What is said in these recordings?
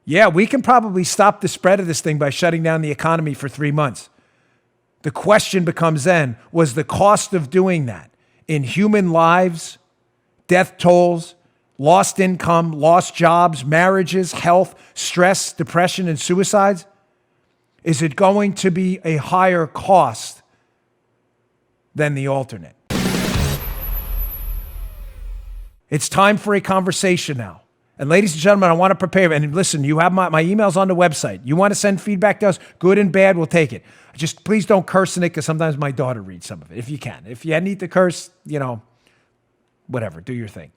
Yeah, we can probably stop the spread of this thing by shutting down the economy for 3 months. The question becomes then, was the cost of doing that in human lives, death tolls, lost income, lost jobs, marriages, health, stress, depression, and suicides? Is it going to be a higher cost than the alternate? It's time for a conversation now. And ladies and gentlemen, I want to prepare. And listen, you have my emails on the website. You want to send feedback to us, good and bad, we'll take it. Just please don't curse in it, because sometimes my daughter reads some of it, if you can. If you need to curse, whatever, do your thing.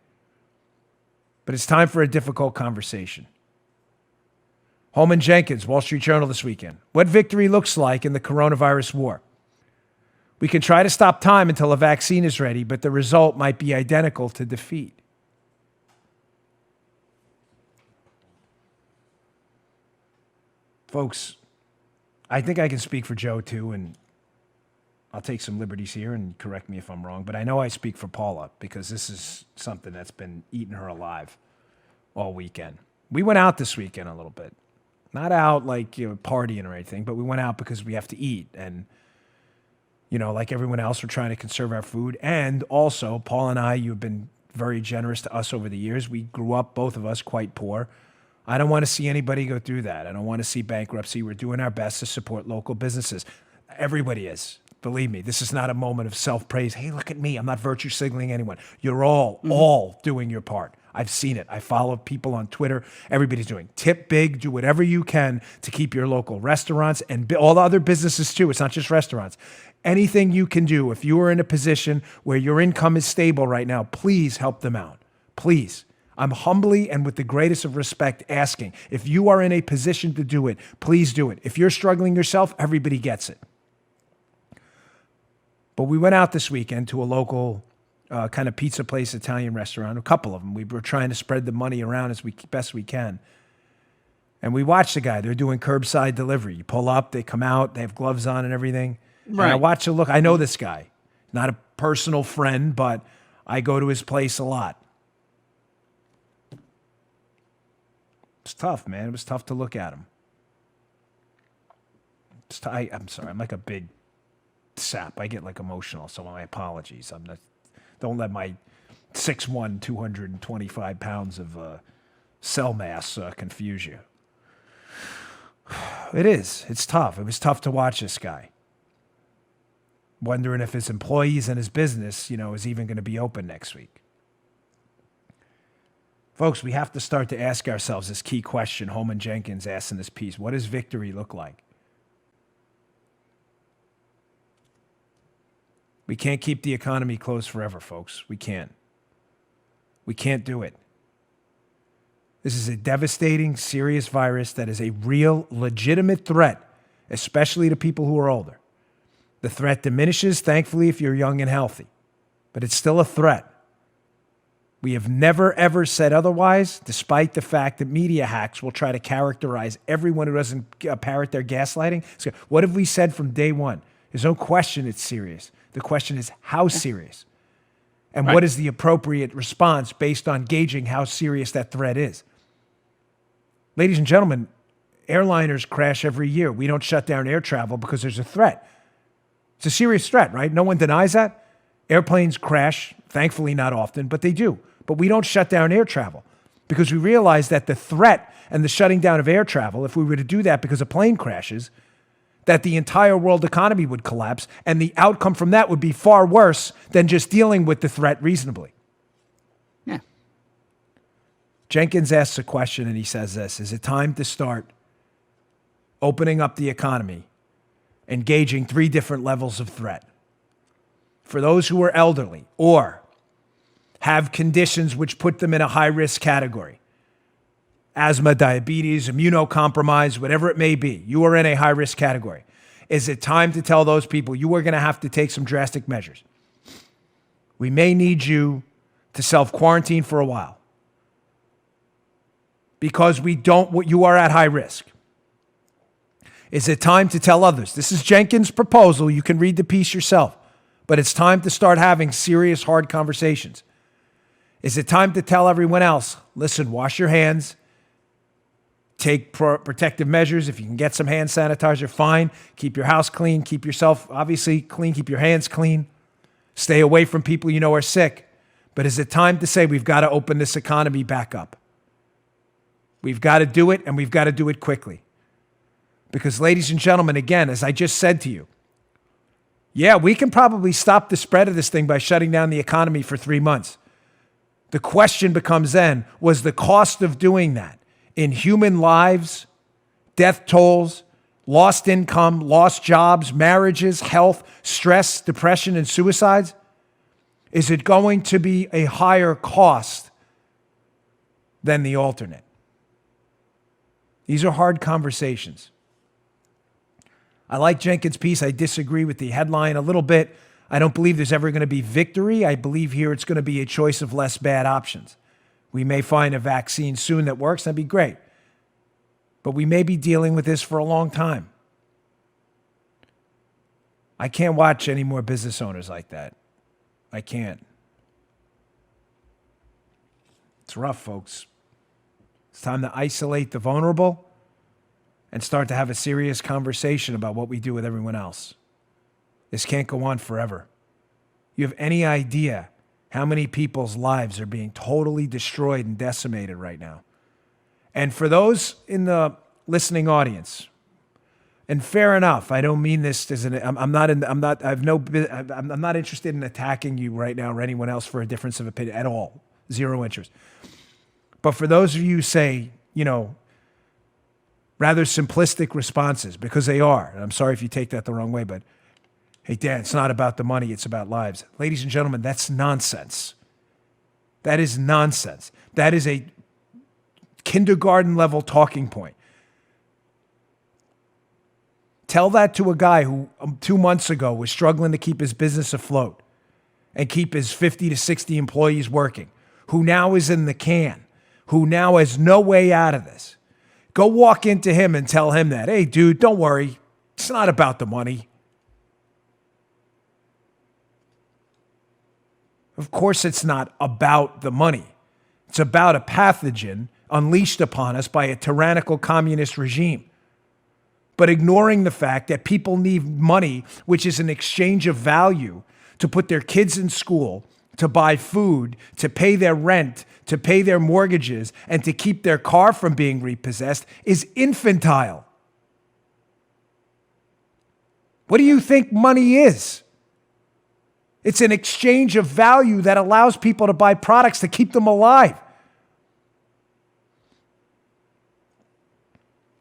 But it's time for a difficult conversation. Holman Jenkins, Wall Street Journal this weekend. What victory looks like in the coronavirus war. We can try to stop time until a vaccine is ready, but the result might be identical to defeat. Folks, I think I can speak for Joe too, and I'll take some liberties here and correct me if I'm wrong, but I know I speak for Paula because this is something that's been eating her alive all weekend. We went out this weekend a little bit. Not out like partying or anything, but we went out because we have to eat. And, like everyone else, we're trying to conserve our food. And also, Paul and I, you've been very generous to us over the years. We grew up, both of us, quite poor. I don't want to see anybody go through that. I don't want to see bankruptcy. We're doing our best to support local businesses. Everybody is. Believe me, this is not a moment of self-praise. Hey, look at me. I'm not virtue signaling anyone. You're all doing your part. I've seen it. I follow people on Twitter. Everybody's doing. Tip big. Do whatever you can to keep your local restaurants and all the other businesses too. It's not just restaurants. Anything you can do. If you are in a position where your income is stable right now, please help them out. Please. I'm humbly and with the greatest of respect asking, if you are in a position to do it, please do it. If you're struggling yourself, everybody gets it. But we went out this weekend to a local kind of pizza place, Italian restaurant, a couple of them. We were trying to spread the money around as best we can. And we watched the guy. They're doing curbside delivery. You pull up, they come out, they have gloves on and everything. Right. And I watch look. I know this guy. Not a personal friend, but I go to his place a lot. It's tough, man. It was tough to look at him. I'm sorry. I'm like a big sap. I get like emotional, so my apologies. Don't let my 6'1", 225 pounds of cell mass confuse you. It is. It's tough. It was tough to watch this guy. Wondering if his employees and his business, is even going to be open next week. Folks, we have to start to ask ourselves this key question Holman Jenkins asked in this piece. What does victory look like? We can't keep the economy closed forever, folks. We can't. We can't do it. This is a devastating, serious virus that is a real, legitimate threat, especially to people who are older. The threat diminishes, thankfully, if you're young and healthy, but it's still a threat. We have never, ever said otherwise, despite the fact that media hacks will try to characterize everyone who doesn't parrot their gaslighting. So what have we said from day one? There's no question it's serious. The question is how serious? And what is the appropriate response based on gauging how serious that threat is? Ladies and gentlemen, airliners crash every year. We don't shut down air travel because there's a threat. It's a serious threat, right? No one denies that. Airplanes crash, thankfully not often, but they do. But we don't shut down air travel because we realize that the threat and the shutting down of air travel, if we were to do that because a plane crashes, that the entire world economy would collapse, and the outcome from that would be far worse than just dealing with the threat reasonably. Yeah. Jenkins asks a question, and he says this: is it time to start opening up the economy, engaging 3 different levels of threat? For those who are elderly or have conditions which put them in a high-risk category, asthma, diabetes, immunocompromised, whatever it may be, you are in a high-risk category. Is it time to tell those people you are going to have to take some drastic measures? We may need you to self-quarantine for a while because you are at high risk. Is it time to tell others? This is Jenkins' proposal. You can read the piece yourself, but it's time to start having serious, hard conversations. Is it time to tell everyone else, listen, wash your hands, Take protective measures. If you can get some hand sanitizer, fine. Keep your house clean. Keep yourself, obviously, clean. Keep your hands clean. Stay away from people you know are sick. But is it time to say we've got to open this economy back up? We've got to do it, and we've got to do it quickly. Because, ladies and gentlemen, again, as I just said to you, yeah, we can probably stop the spread of this thing by shutting down the economy for 3 months. The question becomes then, was the cost of doing that in human lives, death tolls, lost income, lost jobs, marriages, health, stress, depression, and suicides? Is it going to be a higher cost than the alternate? These are hard conversations. I like Jenkins' piece. I disagree with the headline a little bit. I don't believe there's ever going to be victory. I believe here it's going to be a choice of less bad options. We may find a vaccine soon that works. That'd be great. But we may be dealing with this for a long time. I can't watch any more business owners like that. I can't. It's rough, folks. It's time to isolate the vulnerable and start to have a serious conversation about what we do with everyone else. This can't go on forever. You have any idea how many people's lives are being totally destroyed and decimated right now? And for those in the listening audience, and fair enough, I don't mean this as I'm not interested in attacking you right now or anyone else for a difference of opinion at all. Zero interest. But for those of you who say, rather simplistic responses, because they are, and I'm sorry if you take that the wrong way, but hey, Dan, it's not about the money, it's about lives. Ladies and gentlemen, that's nonsense. That is nonsense. That is a kindergarten level talking point. Tell that to a guy who 2 months ago was struggling to keep his business afloat and keep his 50 to 60 employees working, who now is in the can, who now has no way out of this. Go walk into him and tell him that, hey, dude, don't worry. It's not about the money. Of course, it's not about the money. It's about a pathogen unleashed upon us by a tyrannical communist regime. But ignoring the fact that people need money, which is an exchange of value, to put their kids in school, to buy food, to pay their rent, to pay their mortgages, and to keep their car from being repossessed, is infantile. What do you think money is? It's an exchange of value that allows people to buy products to keep them alive.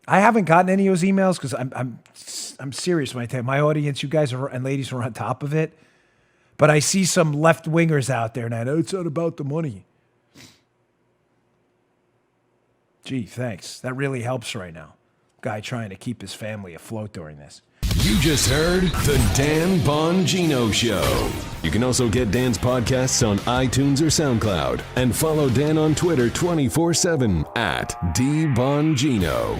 I haven't gotten any of those emails because I'm serious when I tell you, my audience, you guys and ladies are on top of it. But I see some left-wingers out there now. It's not about the money. Gee, thanks. That really helps right now. Guy trying to keep his family afloat during this. You just heard The Dan Bongino Show. You can also get Dan's podcasts on iTunes or SoundCloud. And follow Dan on Twitter 24/7 @DBongino.